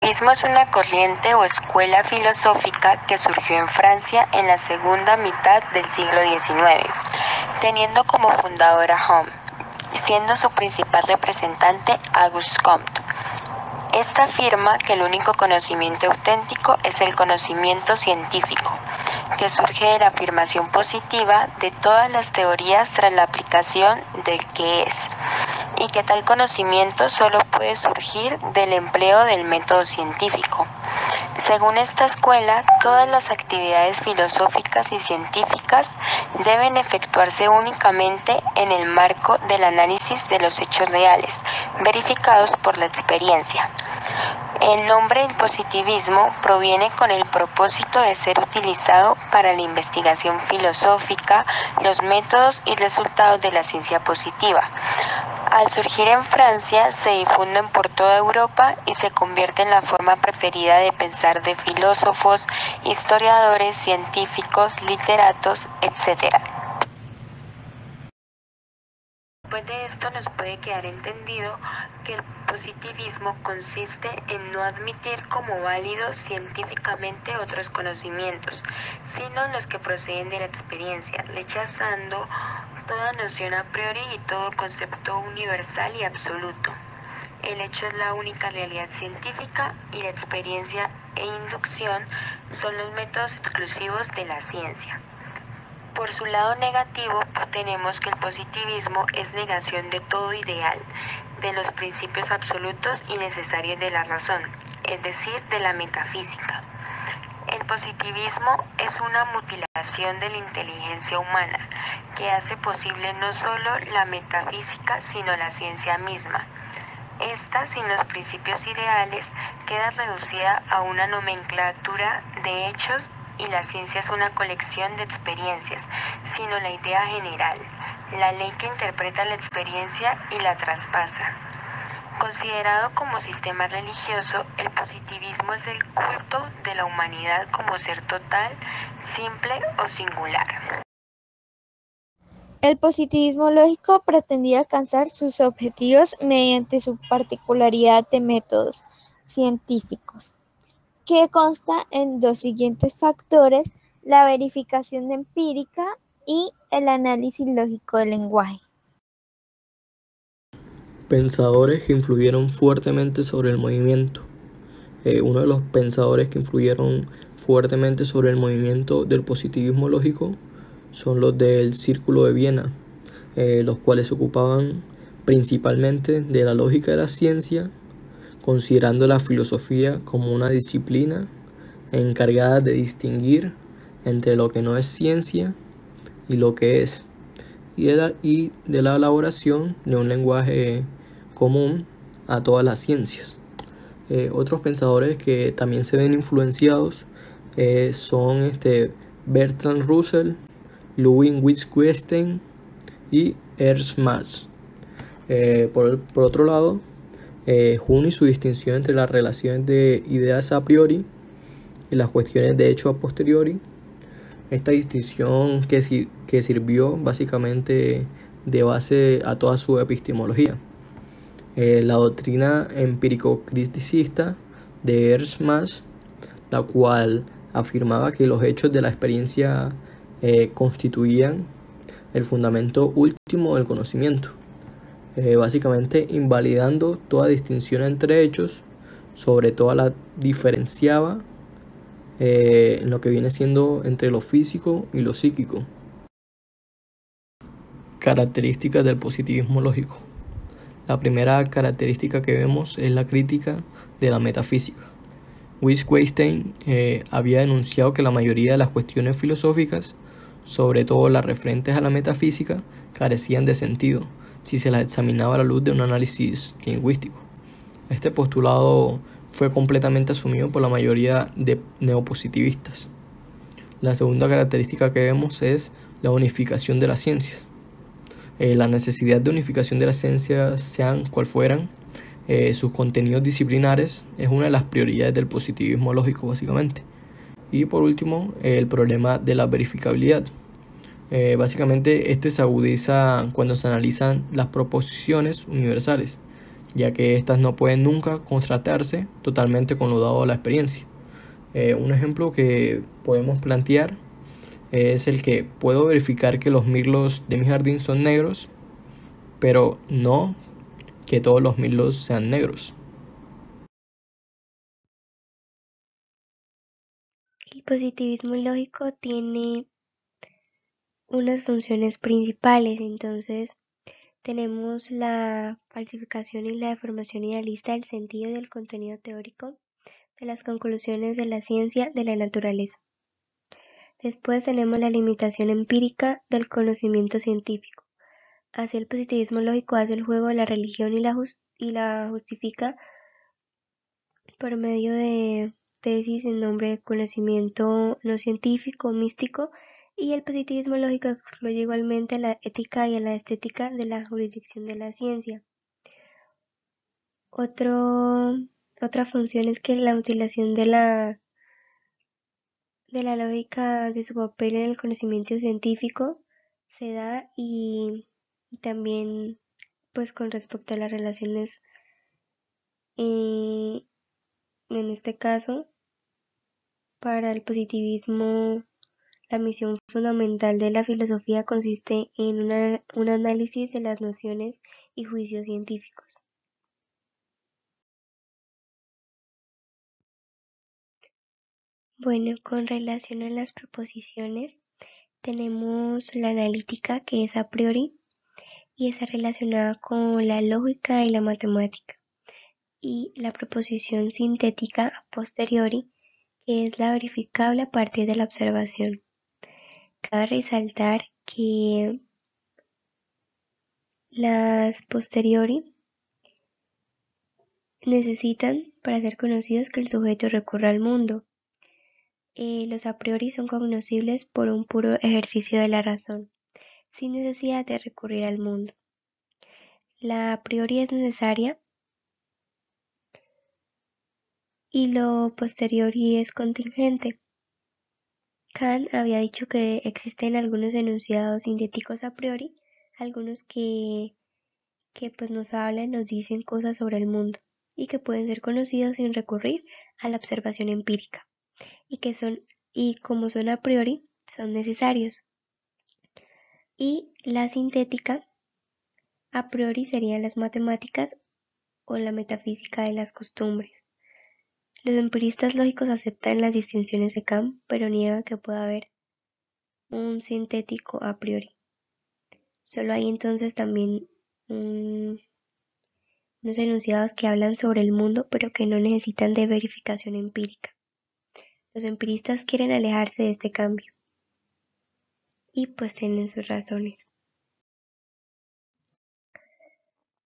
positivismo es una corriente o escuela filosófica que surgió en Francia en la segunda mitad del siglo XIX, teniendo como fundadora Hume, siendo su principal representante Auguste Comte. Esta afirma que el único conocimiento auténtico es el conocimiento científico, que surge de la afirmación positiva de todas las teorías tras la aplicación del qué es, y que tal conocimiento solo puede surgir del empleo del método científico. Según esta escuela, todas las actividades filosóficas y científicas deben efectuarse únicamente en el marco del análisis de los hechos reales, verificados por la experiencia. El nombre del positivismo proviene con el propósito de ser utilizado para la investigación filosófica, los métodos y resultados de la ciencia positiva. Al surgir en Francia, se difunden por toda Europa y se convierte en la forma preferida de pensar de filósofos, historiadores, científicos, literatos, etc. Después de esto nos puede quedar entendido que el positivismo consiste en no admitir como válidos científicamente otros conocimientos, sino los que proceden de la experiencia, rechazando toda noción a priori y todo concepto universal y absoluto. El hecho es la única realidad científica y la experiencia e inducción son los métodos exclusivos de la ciencia. Por su lado negativo, tenemos que el positivismo es negación de todo ideal, de los principios absolutos y necesarios de la razón, es decir, de la metafísica. El positivismo es una mutilación de la inteligencia humana, que hace posible no solo la metafísica, sino la ciencia misma. Esta, sin los principios ideales, queda reducida a una nomenclatura de hechos y la ciencia es una colección de experiencias, sino la idea general, la ley que interpreta la experiencia y la traspasa. Considerado como sistema religioso, el positivismo es el culto de la humanidad como ser total, simple o singular. El positivismo lógico pretendía alcanzar sus objetivos mediante su particularidad de métodos científicos, que consta en dos siguientes factores: la verificación empírica y el análisis lógico del lenguaje. Pensadores que influyeron fuertemente sobre el movimiento. Uno de los pensadores que influyeron fuertemente sobre el movimiento del positivismo lógico son los del Círculo de Viena, los cuales se ocupaban principalmente de la lógica de la ciencia, considerando la filosofía como una disciplina encargada de distinguir entre lo que no es ciencia y lo que es, y de la elaboración de un lenguaje común a todas las ciencias. Otros pensadores que también se ven influenciados son Bertrand Russell, Ludwig Wittgenstein y Ernst Mach. Por otro lado, Hume y su distinción entre las relaciones de ideas a priori y las cuestiones de hecho a posteriori. Esta distinción que sirvió básicamente de base a toda su epistemología. La doctrina empírico-criticista de Ernst Mach, la cual afirmaba que los hechos de la experiencia constituían el fundamento último del conocimiento, básicamente invalidando toda distinción entre hechos, sobre todo la diferenciaba en lo que viene siendo entre lo físico y lo psíquico. Características del positivismo lógico. La primera característica que vemos es la crítica de la metafísica. Wittgenstein había denunciado que la mayoría de las cuestiones filosóficas, sobre todo las referentes a la metafísica, carecían de sentido si se las examinaba a la luz de un análisis lingüístico. Este postulado fue completamente asumido por la mayoría de neopositivistas. La segunda característica que vemos es la unificación de las ciencias. La necesidad de unificación de las ciencias, sean cual fueran sus contenidos disciplinares, es una de las prioridades del positivismo lógico, básicamente. Y por último, el problema de la verificabilidad. Básicamente, se agudiza cuando se analizan las proposiciones universales, ya que éstas no pueden nunca contrastarse totalmente con lo dado a la experiencia. Un ejemplo que podemos plantear es el que puedo verificar que los mirlos de mi jardín son negros, pero no que todos los mirlos sean negros. El positivismo lógico tiene unas funciones principales, entonces tenemos la falsificación y la deformación idealista del sentido y del contenido teórico de las conclusiones de la ciencia de la naturaleza. Después tenemos la limitación empírica del conocimiento científico. Así el positivismo lógico hace el juego de la religión y la justifica por medio de tesis en nombre de conocimiento no científico, místico, y el positivismo lógico excluye igualmente a la ética y a la estética de la jurisdicción de la ciencia. Otra función es que la utilización de la lógica de su papel en el conocimiento científico se da y también pues con respecto a las relaciones en este caso para el positivismo la misión fundamental de la filosofía consiste en un análisis de las nociones y juicios científicos. Bueno, con relación a las proposiciones, tenemos la analítica, que es a priori y está relacionada con la lógica y la matemática, y la proposición sintética a posteriori, que es la verificable a partir de la observación. Cabe resaltar que las posteriori necesitan, para ser conocidos, que el sujeto recurra al mundo. Los a priori son cognoscibles por un puro ejercicio de la razón, sin necesidad de recurrir al mundo. La a priori es necesaria y lo posteriori es contingente. Kant había dicho que existen algunos enunciados sintéticos a priori, algunos que pues nos hablan, nos dicen cosas sobre el mundo y que pueden ser conocidos sin recurrir a la observación empírica, y como son a priori, son necesarios. Y la sintética a priori serían las matemáticas o la metafísica de las costumbres. Los empiristas lógicos aceptan las distinciones de Kant, pero niegan que pueda haber un sintético a priori. Solo hay entonces también unos enunciados que hablan sobre el mundo, pero que no necesitan de verificación empírica. Los empiristas quieren alejarse de este cambio y pues tienen sus razones.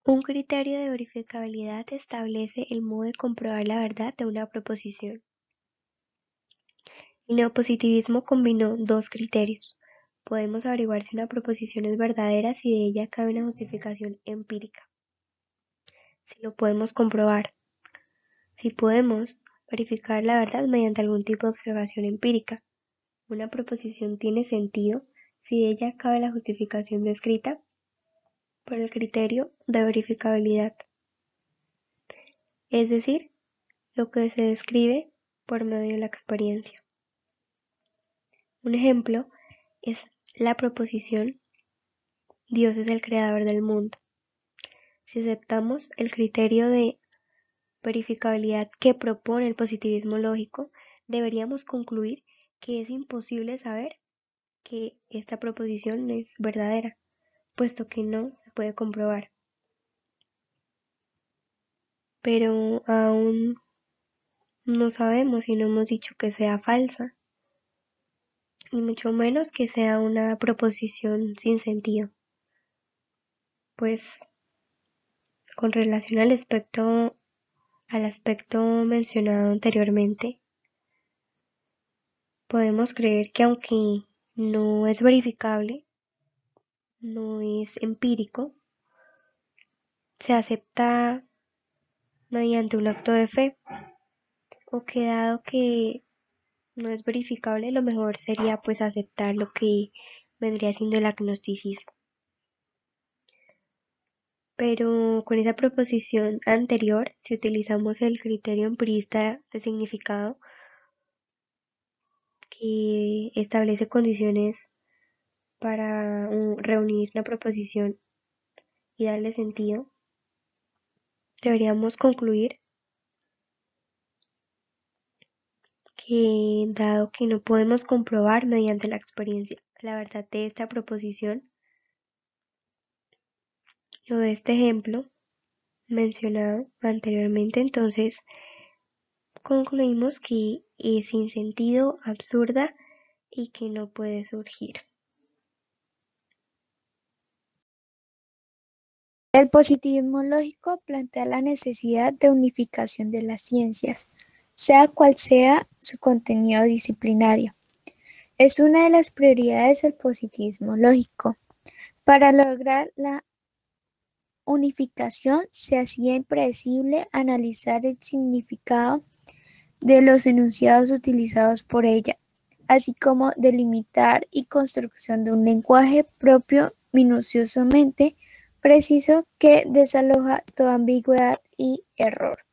Un criterio de verificabilidad establece el modo de comprobar la verdad de una proposición. El neopositivismo combinó dos criterios. Podemos averiguar si una proposición es verdadera si de ella cabe una justificación empírica. Si lo podemos comprobar. Si podemos verificar la verdad mediante algún tipo de observación empírica. Una proposición tiene sentido si de ella cabe la justificación descrita por el criterio de verificabilidad, es decir, lo que se describe por medio de la experiencia. Un ejemplo es la proposición Dios es el creador del mundo. Si aceptamos el criterio de verificabilidad que propone el positivismo lógico, deberíamos concluir que es imposible saber que esta proposición es verdadera, puesto que no se puede comprobar. Pero aún no sabemos y no hemos dicho que sea falsa, y mucho menos que sea una proposición sin sentido. Pues con relación al aspecto mencionado anteriormente, podemos creer que aunque no es verificable, no es empírico, se acepta mediante un acto de fe, o que dado que no es verificable, lo mejor sería pues aceptar lo que vendría siendo el agnosticismo. Pero con esa proposición anterior, si utilizamos el criterio empirista de significado, que establece condiciones para reunir una proposición y darle sentido, deberíamos concluir que, dado que no podemos comprobar mediante la experiencia la verdad de esta proposición o de este ejemplo mencionado anteriormente, entonces concluimos que es sin sentido, absurda y que no puede surgir. El positivismo lógico plantea la necesidad de unificación de las ciencias, sea cual sea su contenido disciplinario. Es una de las prioridades del positivismo lógico. Para lograr la unificación se hacía imprescindible analizar el significado de los enunciados utilizados por ella, así como delimitar y construcción de un lenguaje propio minuciosamente preciso que desaloja toda ambigüedad y error.